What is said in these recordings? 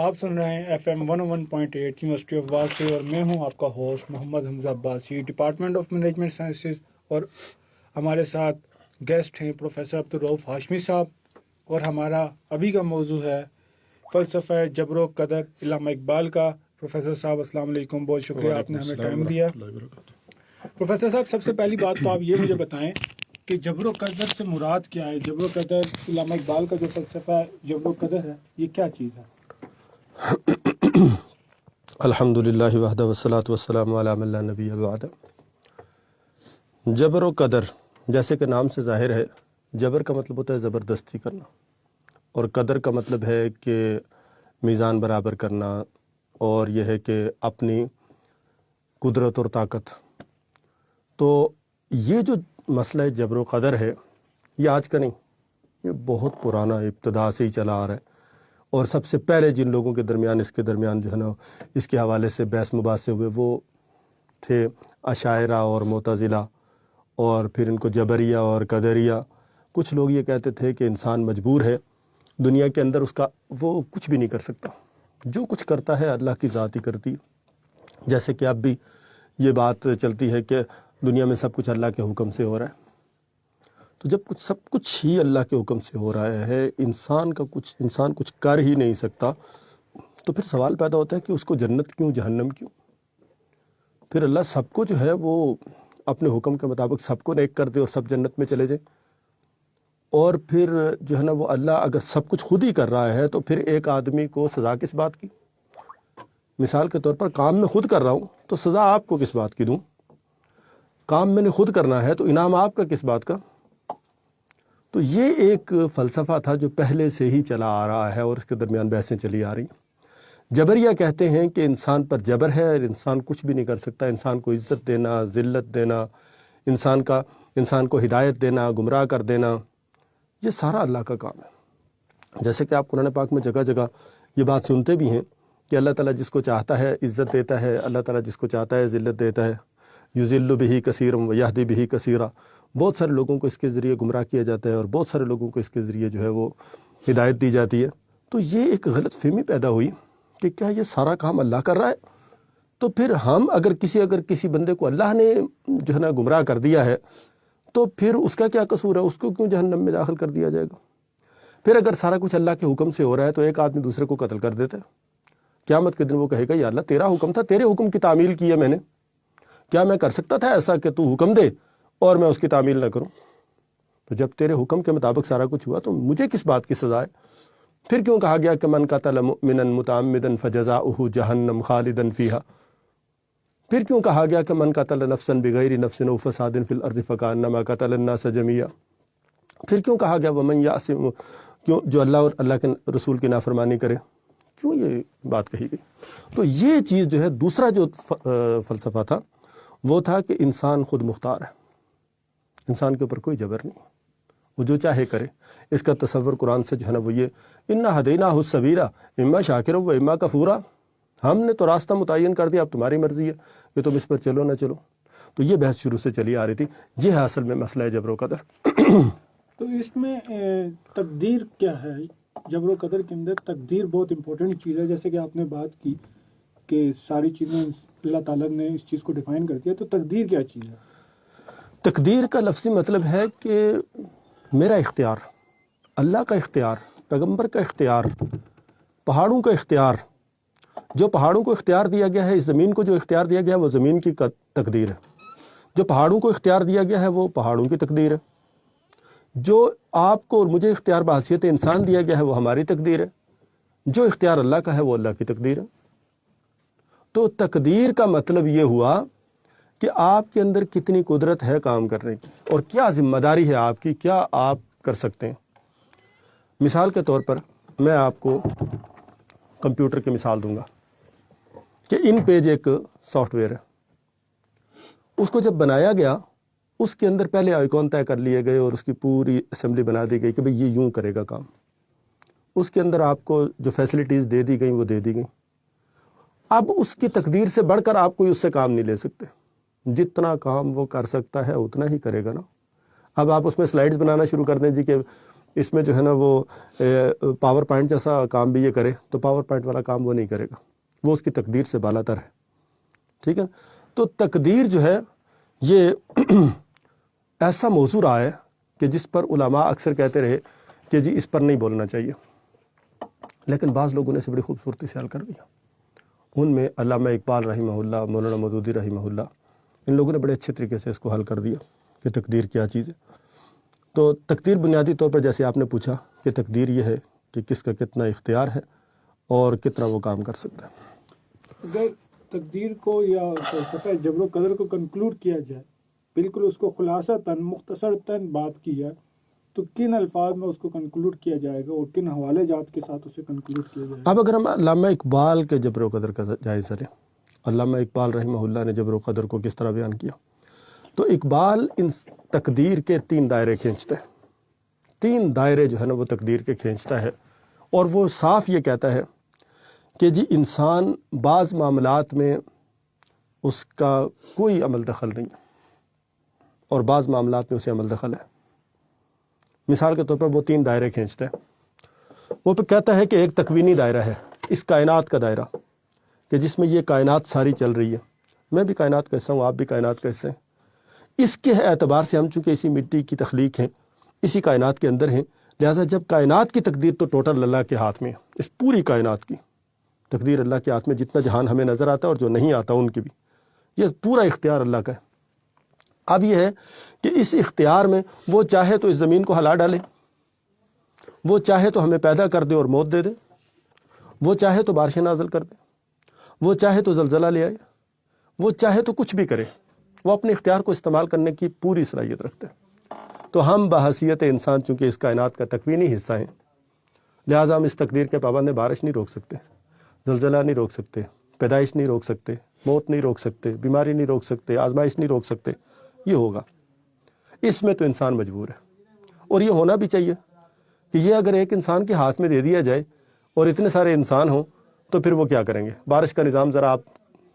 آپ سن رہے ہیں FM 101.8 یونیورسٹی آف وال سے، اور میں ہوں آپ کا host Muhammad Hamza Abbasi, department of management sciences, اور ہمارے ساتھ گیسٹ ہیں پروفیسر عبدالرؤف ہاشمی صاحب، اور ہمارا ابھی کا موضوع ہے فلسفہ جبر و قدر علامہ اقبال کا۔ پروفیسر صاحب السلام علیکم، بہت شکریہ آپ نے ہمیں ٹائم دیا۔ پروفیسر صاحب، سب سے پہلی بات تو آپ یہ مجھے بتائیں کہ جبر و قدر سے مراد کیا ہے؟ جبر و قدر علامہ اقبال کا جو فلسفہ ہے جبر و قدر ہے، یہ کیا چیز ہے؟ الحمد للہ وحدہ والصلاۃ والسلام علی من لا نبی بعدہ۔ جبر و قدر جیسے کہ نام سے ظاہر ہے، جبر کا مطلب ہوتا ہے زبردستی کرنا، اور قدر کا مطلب ہے کہ میزان برابر کرنا، اور یہ ہے کہ اپنی قدرت اور طاقت۔ تو یہ جو مسئلہ جبر و قدر ہے، یہ آج کا نہیں، یہ بہت پرانا ابتدا سے ہی چلا آ رہا ہے، اور سب سے پہلے جن لوگوں کے درمیان جو ہے نا اس کے حوالے سے بحث مباحثے ہوئے، وہ تھے اشاعرہ اور معتزلہ، اور پھر ان کو جبریہ اور قدریہ۔ کچھ لوگ یہ کہتے تھے کہ انسان مجبور ہے دنیا کے اندر، اس کا وہ کچھ بھی نہیں کر سکتا، جو کچھ کرتا ہے اللہ کی ذات ہی کرتی ہے۔ جیسے کہ اب بھی یہ بات چلتی ہے کہ دنیا میں سب کچھ اللہ کے حکم سے ہو رہا ہے، تو جب سب کچھ ہی اللہ کے حکم سے ہو رہا ہے، انسان کچھ کر ہی نہیں سکتا، تو پھر سوال پیدا ہوتا ہے کہ اس کو جنت کیوں، جہنم کیوں؟ پھر اللہ سب کو جو ہے وہ اپنے حکم کے مطابق سب کو نیک کر دے اور سب جنت میں چلے جائیں، اور پھر جو ہے نا وہ اللہ اگر سب کچھ خود ہی کر رہا ہے تو پھر ایک آدمی کو سزا کس بات کی؟ مثال کے طور پر کام میں خود کر رہا ہوں تو سزا آپ کو کس بات کی دوں؟ کام میں نے خود کرنا ہے تو انعام آپ کا کس بات کا؟ تو یہ ایک فلسفہ تھا جو پہلے سے ہی چلا آ رہا ہے، اور اس کے درمیان بحثیں چلی آ رہی ہیں۔ جبریہ کہتے ہیں کہ انسان پر جبر ہے اور انسان کچھ بھی نہیں کر سکتا، انسان کو عزت دینا، ذلت دینا، انسان کو ہدایت دینا، گمراہ کر دینا، یہ سارا اللہ کا کام ہے۔ جیسے کہ آپ قرآن پاک میں جگہ جگہ یہ بات سنتے بھی ہیں کہ اللہ تعالیٰ جس کو چاہتا ہے عزت دیتا ہے، اللہ تعالیٰ جس کو چاہتا ہے ذلت دیتا ہے۔ یذل بہ کثیرا ویہدی بہ کثیرا، بہت سارے لوگوں کو اس کے ذریعے گمراہ کیا جاتا ہے، اور بہت سارے لوگوں کو اس کے ذریعے جو ہے وہ ہدایت دی جاتی ہے۔ تو یہ ایک غلط فہمی پیدا ہوئی کہ کیا یہ سارا کام اللہ کر رہا ہے؟ تو پھر ہم اگر کسی بندے کو اللہ نے جو ہے نا گمراہ کر دیا ہے، تو پھر اس کا کیا قصور ہے؟ اس کو کیوں جہنم میں داخل کر دیا جائے گا؟ پھر اگر سارا کچھ اللہ کے حکم سے ہو رہا ہے تو ایک آدمی دوسرے کو قتل کر دیتا ہے، قیامت کے دن وہ کہے گا یا اللہ تیرا حکم تھا، تیرے حکم کی تعمیل کی ہے میں نے، کیا میں کر سکتا تھا ایسا کہ تو حکم دے اور میں اس کی تعمیل نہ کروں؟ تو جب تیرے حکم کے مطابق سارا کچھ ہوا تو مجھے کس بات کی سزا ہے؟ پھر کیوں کہا گیا کہ من قتل مؤمنا متعمدا فجزاؤہ جہنم خالدا فیہا؟ پھر کیوں کہا گیا کہ من قتل نفسا بغیر نفس او فساد فی الارض فکانما قتل الناس جمیعا؟ پھر کیوں کہا گیا ومن یعصم، کیوں جو اللہ اور اللہ کے رسول کی نافرمانی کرے؟ کیوں یہ بات کہی گئی؟ تو یہ چیز جو ہے، دوسرا جو فلسفہ تھا وہ تھا کہ انسان خود مختار ہے، انسان کے اوپر کوئی جبر نہیں، وہ جو چاہے کرے۔ اس کا تصور قرآن سے جو ہے نا وہ یہ انا ہدیناہ السبیل اما شاکرا و اما کفورا، ہم نے تو راستہ متعین کر دیا، اب تمہاری مرضی ہے کہ تم اس پر چلو نہ چلو۔ تو یہ بحث شروع سے چلی آ رہی تھی، یہ ہے اصل میں مسئلہ جبر و قدر۔ تو اس میں تقدیر کیا ہے؟ جبر و قدر کے اندر تقدیر بہت امپورٹنٹ چیز ہے، جیسے کہ آپ نے بات کی کہ ساری چیزیں اللہ تعالیٰ نے اس چیز کو ڈیفائن کر دیا، تو تقدیر کیا چیز ہے؟ تقدیر کا لفظی مطلب ہے کہ میرا اختیار، اللہ کا اختیار، پیغمبر کا اختیار، پہاڑوں کا اختیار۔ جو پہاڑوں کو اختیار دیا گیا ہے، اس زمین کو جو اختیار دیا گیا ہے وہ زمین کی تقدیر ہے۔ جو پہاڑوں کو اختیار دیا گیا ہے وہ پہاڑوں کی تقدیر ہے۔ جو آپ کو اور مجھے اختیار بحیثیت انسان دیا گیا ہے وہ ہماری تقدیر ہے۔ جو اختیار اللہ کا ہے وہ اللہ کی تقدیر ہے۔ تو تقدیر کا مطلب یہ ہوا کہ آپ کے اندر کتنی قدرت ہے کام کرنے کی، اور کیا ذمہ داری ہے آپ کی، کیا آپ کر سکتے ہیں۔ مثال کے طور پر میں آپ کو کمپیوٹر کی مثال دوں گا کہ ان پیج ایک سافٹ ویئر ہے، اس کو جب بنایا گیا اس کے اندر پہلے آئیکن طے کر لیے گئے اور اس کی پوری اسمبلی بنا دی گئی کہ بھئی یہ یوں کرے گا کام۔ اس کے اندر آپ کو جو فیسلٹیز دے دی گئیں وہ دے دی گئیں۔ اب اس کی تقدیر سے بڑھ کر آپ کوئی اس سے کام نہیں لے سکتے، جتنا کام وہ کر سکتا ہے اتنا ہی کرے گا نا۔ اب آپ اس میں سلائیڈز بنانا شروع کر دیں جی کہ اس میں جو ہے نا وہ پاور پوائنٹ جیسا کام بھی یہ کرے تو پاور پوائنٹ والا کام وہ نہیں کرے گا، وہ اس کی تقدیر سے بالا تر ہے، ٹھیک ہے۔ تو تقدیر جو ہے یہ ایسا موضوع رہا ہے کہ جس پر علماء اکثر کہتے رہے کہ جی اس پر نہیں بولنا چاہیے، لیکن بعض لوگوں نے اسے بڑی خوبصورتی سے حل کر دیا۔ ان میں علامہ اقبال رحمہ اللہ، مولانا مودودی رحمہ اللہ، ان لوگوں نے بڑے اچھے طریقے سے اس کو حل کر دیا کہ تقدیر کیا چیز ہے۔ تو تقدیر بنیادی طور پر جیسے آپ نے پوچھا کہ تقدیر یہ ہے کہ کس کا کتنا اختیار ہے اور کتنا وہ کام کر سکتا ہے۔ اگر تقدیر کو یا فلسفہ جبر و قدر کو کنکلوڈ کیا جائے، بالکل اس کو خلاصتاً مختصرتاً بات کی جائے، تو کن الفاظ میں اس کو کنکلوڈ کیا جائے گا اور کن حوالے جات کے ساتھ اسے کنکلوڈ کیا جائے گا؟ اب اگر ہم علامہ اقبال کے جبر و قدر کا جائزہ لیں، علامہ اقبال رحمہ اللہ نے جبر و قدر کو کس طرح بیان کیا، تو اقبال ان تقدیر کے 3 دائرے کھینچتے ہیں، 3 دائرے جو ہے نا وہ تقدیر کے کھینچتا ہے، اور وہ صاف یہ کہتا ہے کہ جی انسان بعض معاملات میں اس کا کوئی عمل دخل نہیں اور بعض معاملات میں اسے عمل دخل ہے۔ مثال کے طور پر وہ 3 دائرے کھینچتے ہیں۔ وہ پہ کہتا ہے کہ ایک تکوینی دائرہ ہے، اس کائنات کا دائرہ، کہ جس میں یہ کائنات ساری چل رہی ہے، میں بھی کائنات کا حصہ ہوں، آپ بھی کائنات کا حصہ ہیں۔ اس کے اعتبار سے ہم چونکہ اسی مٹی کی تخلیق ہیں، اسی کائنات کے اندر ہیں، لہٰذا جب کائنات کی تقدیر تو ٹوٹل اللہ کے ہاتھ میں ہے، اس پوری کائنات کی تقدیر اللہ کے ہاتھ میں، جتنا جہان ہمیں نظر آتا ہے اور جو نہیں آتا ان کی بھی، یہ پورا اختیار اللہ کا ہے۔ اب یہ ہے کہ اس اختیار میں وہ چاہے تو اس زمین کو ہلا ڈالے، وہ چاہے تو ہمیں پیدا کر دے اور موت دے دے، وہ چاہے تو بارشیں نازل کر دے، وہ چاہے تو زلزلہ لے آئے، وہ چاہے تو کچھ بھی کرے، وہ اپنے اختیار کو استعمال کرنے کی پوری صلاحیت رکھتے ہیں۔ تو ہم بحیثیت انسان چونکہ اس کائنات کا تکوینی حصہ ہیں، لہٰذا ہم اس تقدیر کے پابند ہیں، بارش نہیں روک سکتے، زلزلہ نہیں روک سکتے، پیدائش نہیں روک سکتے، موت نہیں روک سکتے، بیماری نہیں روک سکتے، آزمائش نہیں روک سکتے، یہ ہوگا۔ اس میں تو انسان مجبور ہے، اور یہ ہونا بھی چاہیے کہ یہ اگر ایک انسان کے ہاتھ میں دے دیا جائے اور اتنے سارے انسان ہوں تو پھر وہ کیا کریں گے؟ بارش کا نظام ذرا آپ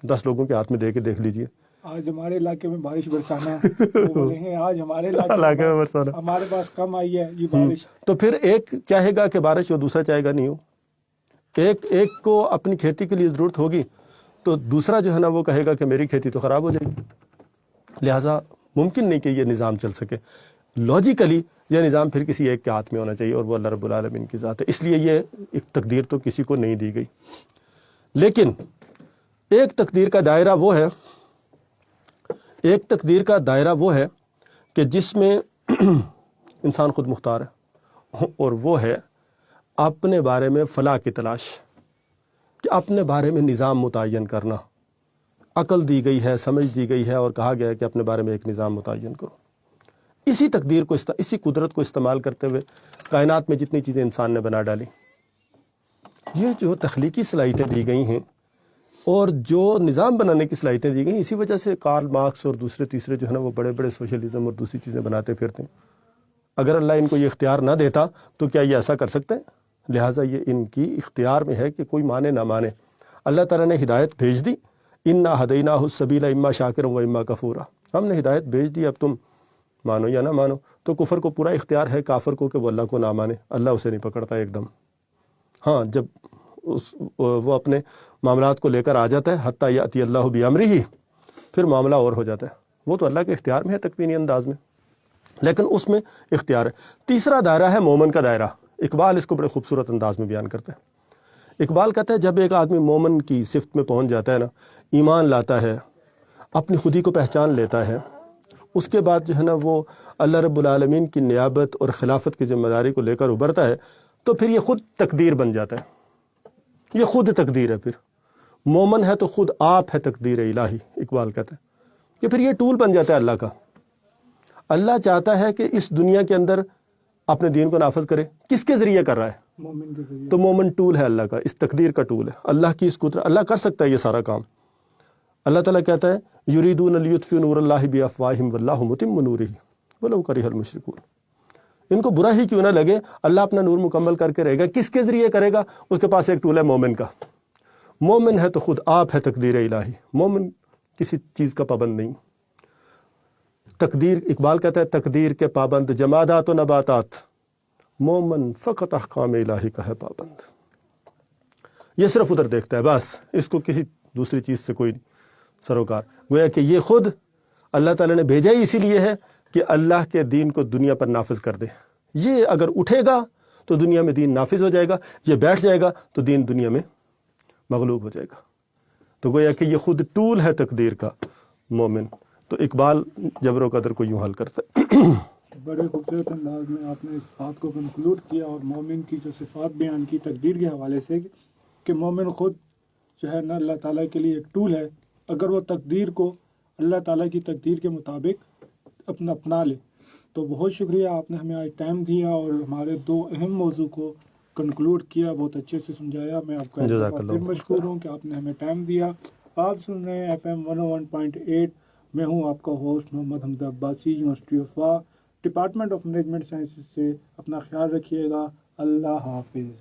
10 لوگوں کے ہاتھ میں دے کے دیکھ لیجئے۔ آج ہمارے علاقے میں بارش برسانا ہے، وہ بولیں گے آج ہمارے علاقے میں برسانا، ہمارے پاس کم آئی ہے یہ بارش۔ تو پھر ایک چاہے گا کہ بارش ہو، دوسرا چاہے گا نہیں ہو۔ ایک کو اپنی کھیتی کے لیے ضرورت ہوگی تو دوسرا جو ہے نا وہ کہے گا کہ میری کھیتی تو خراب ہو جائے گی، لہٰذا ممکن نہیں کہ یہ نظام چل سکے۔ لاجیکلی یہ نظام پھر کسی ایک کے ہاتھ میں ہونا چاہیے، اور وہ اللہ رب العالمین کی ذات ہے، اس لیے یہ ایک تقدیر تو کسی کو نہیں دی گئی۔ لیکن ایک تقدیر کا دائرہ وہ ہے کہ جس میں انسان خود مختار ہے، اور وہ ہے اپنے بارے میں فلاح کی تلاش، کہ اپنے بارے میں نظام متعین کرنا۔ عقل دی گئی ہے، سمجھ دی گئی ہے، اور کہا گیا ہے کہ اپنے بارے میں ایک نظام متعین کرو۔ اسی تقدیر کو، اسی قدرت کو استعمال کرتے ہوئے کائنات میں جتنی چیزیں انسان نے بنا ڈالی، یہ جو تخلیقی صلاحیتیں دی گئی ہیں اور جو نظام بنانے کی صلاحیتیں دی گئی ہیں، اسی وجہ سے کارل مارکس اور دوسرے تیسرے جو ہے نا وہ بڑے بڑے سوشلزم اور دوسری چیزیں بناتے پھرتے ہیں۔ اگر اللہ ان کو یہ اختیار نہ دیتا تو کیا یہ ایسا کر سکتے ہیں؟ لہٰذا یہ ان کی اختیار میں ہے کہ کوئی مانے نہ مانے۔ اللہ تعالیٰ نے ہدایت بھیج دی، انا ہدیناہ السبیل اما شاکرا و اما کفورا، ہم نے ہدایت بھیج دی، اب تم مانو یا نہ مانو۔ تو کفر کو پورا اختیار ہے کافر کو کہ وہ اللہ کو نہ مانے، اللہ اسے نہیں پکڑتا ایک دم۔ ہاں، جب وہ اپنے معاملات کو لے کر آ جاتا ہے حتیٰ یاتی اللہ بامرہ، پھر معاملہ اور ہو جاتا ہے، وہ تو اللہ کے اختیار میں ہے تکوینی انداز میں، لیکن اس میں اختیار ہے۔ تیسرا دائرہ ہے مومن کا دائرہ۔ اقبال اس کو بڑے خوبصورت انداز میں بیان کرتا ہے۔ اقبال کہتا ہے جب ایک آدمی مومن کی صفت میں پہنچ جاتا ہے نا، ایمان لاتا ہے، اپنی خودی کو پہچان لیتا ہے، اس کے بعد جو ہے نا وہ اللہ رب العالمین کی نیابت اور خلافت کی ذمہ داری کو لے کر ابھرتا ہے، تو پھر یہ خود تقدیر بن جاتا ہے، یہ خود تقدیر ہے۔ پھر مومن ہے تو خود آپ ہے تقدیر الہی، اقبال کہتا ہے کہ پھر یہ ٹول بن جاتا ہے اللہ کا۔ اللہ چاہتا ہے کہ اس دنیا کے اندر اپنے دین کو نافذ کرے، کس کے ذریعے کر رہا ہے؟ مومن کے ذریعے۔ تو مومن ٹول ہے اللہ کا، اس تقدیر کا ٹول ہے، اللہ کی اس قدرت، اللہ کر سکتا ہے یہ سارا کام۔ اللہ تعالیٰ کہتا ہے یریدون لیطفئوا نور اللہ بافواہہم واللہ متم نورہ ولو کرہ المشرکون، ان کو برا ہی کیوں نہ لگے، اللہ اپنا نور مکمل کر کے رہے گا۔ کس کے ذریعے کرے گا؟ اس کے پاس ایک ٹول ہے مومن کا۔ مومن ہے تو خود آپ ہے تقدیر الہی، مومن کسی چیز کا پابند نہیں۔ تقدیر، اقبال کہتا ہے تقدیر کے پابند جمادات و نباتات، مومن فقط احکام الہی کا ہے پابند. یہ صرف ادھر دیکھتا ہے بس، اس کو کسی دوسری چیز سے کوئی سروکار. گویا کہ یہ خود اللہ تعالیٰ نے بھیجا ہی اسی لیے ہے کہ اللہ کے دین کو دنیا پر نافذ کر دے. یہ اگر اٹھے گا تو دنیا میں دین نافذ ہو جائے گا، یہ بیٹھ جائے گا تو دین دنیا میں مغلوب ہو جائے گا. تو گویا کہ یہ خود ٹول ہے تقدیر کا مومن. تو اقبال جبر و قدر کو یوں حل کرتا ہے. بڑے خوبصورت انداز میں آپ نے اس بات کو کنکلوڈ کیا اور مومن کی جو صفات بیان کی تقدیر کے حوالے سے کہ مومن خود جو ہے نا اللہ تعالیٰ کے لیے ایک ٹول ہے. اگر وہ تقدیر کو اللہ تعالیٰ کی تقدیر کے مطابق اپنا لے تو بہت شکریہ. آپ نے ہمیں آج ٹائم دیا اور ہمارے دو اہم موضوع کو کنکلوڈ کیا، بہت اچھے سے سمجھایا. میں آپ کا پھر مشکور ہوں کہ آپ نے ہمیں ٹائم دیا. آپ سن رہے ہیں FM 101.8. میں ہوں آپ کا host Muhammad Hamza Abbasi, university of وا، ڈپارٹمنٹ آف مینجمنٹ سائنسز سے. اپنا خیال رکھیے گا. اللہ حافظ.